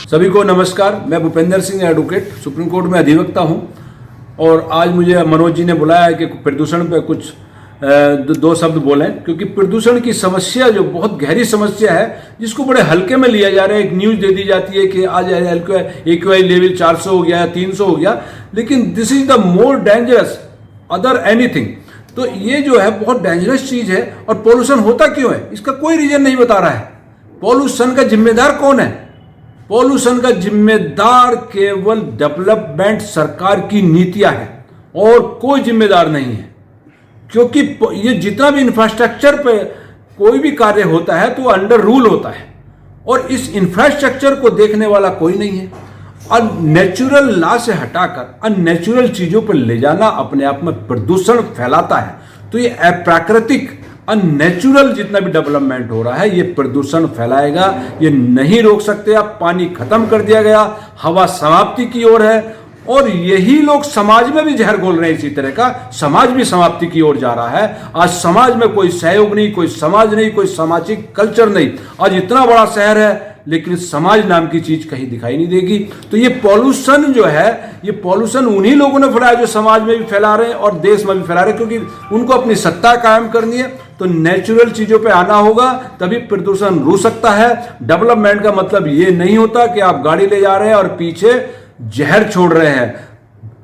सभी को नमस्कार। मैं Bhupendra Singh advocate, supreme court में अधिवक्ता हूं और आज मुझे मनोज जी ने बुलाया है कि प्रदूषण पे कुछ दो शब्द बोलें, क्योंकि प्रदूषण की समस्या जो बहुत गहरी समस्या है जिसको बड़े हल्के में लिया जा रहा है। एक न्यूज़ दे दी जाती है कि आज AQI लेवल 400 हो गया, 300 हो गया, लेकिन this is the more dangerous other anything. तो ये जो है बहुत डेंजरस चीज है। और पॉल्यूशन होता क्यों है इसका कोई रीजन नहीं बता रहा है। पॉल्यूशन का जिम्मेदार कौन है? पॉल्यूशन का जिम्मेदार केवल डेवलपमेंट सरकार की नीतियां हैं और कोई जिम्मेदार नहीं है, क्योंकि ये जितना भी इंफ्रास्ट्रक्चर पे कोई भी कार्य होता है तो अंडर रूल होता है और इस इंफ्रास्ट्रक्चर को देखने वाला कोई नहीं है। अननेचुरल लॉ से हटाकर अननेचुरल चीजों पर ले जाना अपने आप में प्रदूषण फैलाता है। तो ये अप्राकृतिक अननेचुरल जितना भी डेवलपमेंट हो रहा है ये प्रदूषण फैलाएगा, ये नहीं रोक सकते आप। पानी खत्म कर दिया गया, हवा समाप्ति की ओर है और यही लोग समाज में भी जहर घोल रहे हैं। इसी तरह का समाज भी समाप्ति की ओर जा रहा है। आज समाज में कोई सहयोग नहीं, कोई समाज नहीं, कोई सामाजिक कल्चर नहीं। आज इतना बड़ा शहर है लेकिन समाज नाम की चीज कहीं दिखाई नहीं देगी। तो ये पॉल्यूशन जो है, ये पॉल्यूशन उन्हीं लोगों ने फैलाया जो समाज में भी फैला रहे हैं और देश में भी फैला रहे हैं, क्योंकि उनको अपनी सत्ता कायम करनी है। तो नेचुरल चीजों पे आना होगा तभी प्रदूषण रुक सकता है। डेवलपमेंट का मतलब ये नहीं होता कि आप गाड़ी ले जा रहे हैं और पीछे जहर छोड़ रहे हैं।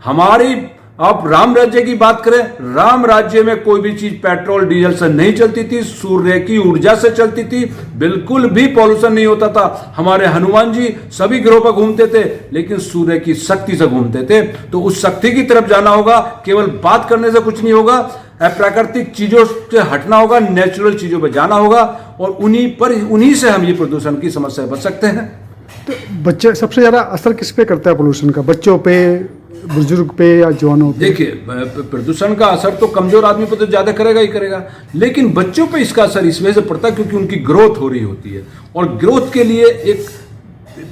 हमारी आप राम राज्य की बात करें, राम राज्य में कोई भी चीज पेट्रोल डीजल से नहीं चलती थी, सूर्य की ऊर्जा से चलती थी, बिल्कुल भी पॉल्यूशन नहीं होता था। हमारे हनुमान जी सभी ग्रहों पर घूमते थे लेकिन सूर्य की शक्ति से घूमते थे। तो उस शक्ति की तरफ जाना होगा, केवल बात करने से कुछ नहीं होगा। अप्राकृतिक चीजों से हटना होगा, नेचुरल चीजों पर जाना होगा और उन्हीं से हम ये प्रदूषण की समस्या बच सकते हैं। तो बच्चे सबसे ज्यादा असर किस पे करता है पोल्यूशन का? बच्चों पे, बुजुर्ग पे या जवानों पे? देखिए, प्रदूषण का असर तो कमजोर आदमी पर तो ज्यादा करेगा ही करेगा, लेकिन बच्चों पे इसका असर इस वजह से पड़ता है क्योंकि उनकी ग्रोथ हो रही होती है और ग्रोथ के लिए एक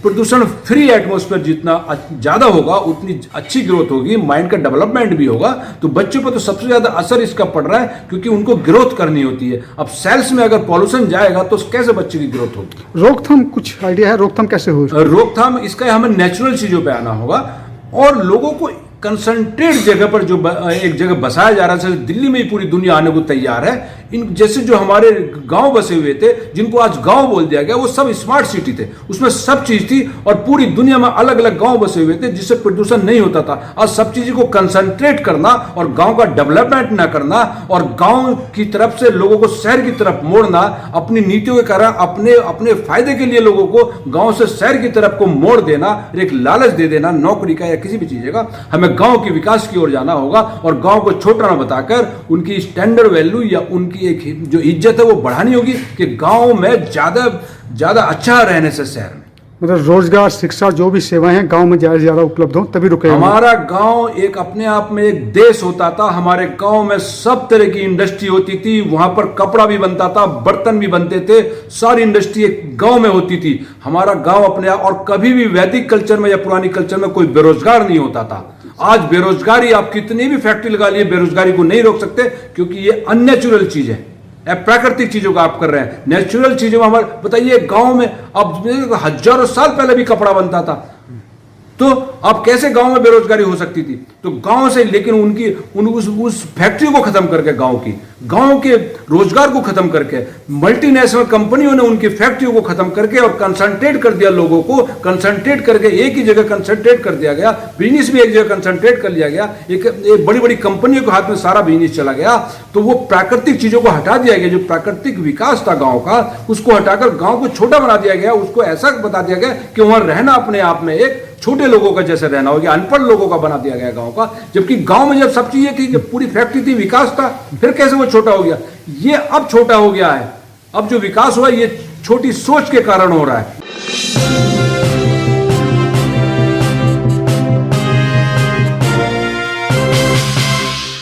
प्रदूषण फ्री एटमॉस्फेयर जितना ज्यादा होगा उतनी अच्छी ग्रोथ होगी, माइंड का डेवलपमेंट भी होगा। तो बच्चों पर तो सबसे ज्यादा असर इसका पड़ रहा है क्योंकि उनको ग्रोथ करनी होती है। अब सेल्स में अगर पॉल्यूशन जाएगा तो कैसे बच्चे की ग्रोथ होगी? रोकथाम कुछ आइडिया है? रोकथाम कैसे हो? रोकथाम इसका हमें नेचुरल चीजों पे आना होगा और लोगों को कंसंट्रेट जगह पर जो एक जगह बसाया जा रहा है, जैसे दिल्ली में ही पूरी दुनिया आने को तैयार है। इन जैसे जो हमारे गांव बसे हुए थे जिनको आज गांव बोल दिया गया, वो सब स्मार्ट सिटी थे, उसमें सब चीज थी और पूरी दुनिया में अलग अलग गांव बसे हुए थे जिससे प्रदूषण नहीं होता था। आज सब चीजों को कंसंट्रेट करना और गांव का डेवलपमेंट ना करना और गांव की तरफ से लोगों को शहर की तरफ मोड़ना, अपनी नीतियों के कारण अपने अपने फायदे के लिए लोगों को गांव से शहर की तरफ को मोड़ देना, एक लालच दे देना नौकरी का या किसी भी चीज का। हमें गांव के विकास की ओर जाना होगा और गांव को छोटा ना बताकर उनकी स्टैंडर्ड वैल्यू या उनकी एक जो इज्जत है वो बढ़ानी होगी कि गांव में ज्यादा अच्छा रहने से शहर में। मतलब रोजगार, शिक्षा, जो भी सेवाएं हैं गांव में ज्यादा उपलब्ध हो तभी रुकेगा। हमारा गांव एक अपने आप में एक देश होता था। हमारे गांव में सब तरह की इंडस्ट्री होती थी, वहां पर कपड़ा भी बनता था, बर्तन भी बनते थे, सारी इंडस्ट्री एक गांव में होती थी। हमारा गांव अपने आप, और कभी भी वैदिक कल्चर में या पुरानी कल्चर में कोई बेरोजगार नहीं होता था। आज बेरोजगारी, आप कितनी भी फैक्ट्री लगा लिए, बेरोजगारी को नहीं रोक सकते क्योंकि ये अननेचुरल चीज है। प्राकृतिक चीजों का आप कर रहे हैं, नेचुरल चीजों में हमारे बताइए गांव में अब हजारों साल पहले भी कपड़ा बनता था, तो अब कैसे गांव में बेरोजगारी हो सकती थी? तो गांव से, लेकिन उस फैक्ट्री को खत्म करके, गांव के रोजगार को खत्म करके, मल्टीनेशनल कंपनियों ने उनकी फैक्ट्रियों को खत्म करके और कंसंट्रेट कर दिया, लोगों को कंसंट्रेट करके एक ही जगह कंसंट्रेट कर दिया गया। बिजनेस भी एक जगह कंसंट्रेट कर लिया गया, एक बड़ी बड़ी कंपनियों के हाथ में सारा बिजनेस चला गया। तो वो प्राकृतिक चीजों को हटा दिया गया, जो प्राकृतिक विकास था गाँव का उसको हटाकर गाँव को छोटा बना दिया गया। उसको ऐसा बता दिया गया कि वहां रहना अपने आप में एक छोटे लोगों का जैसे रहना हो गया, अनपढ़ लोगों का बना दिया गया गांव का। जबकि गांव में जब सब चीजें थी, जब पूरी फैक्ट्री थी, विकास था, फिर कैसे वो छोटा हो गया? ये अब छोटा हो गया है। अब जो विकास हुआ ये छोटी सोच के कारण हो रहा है।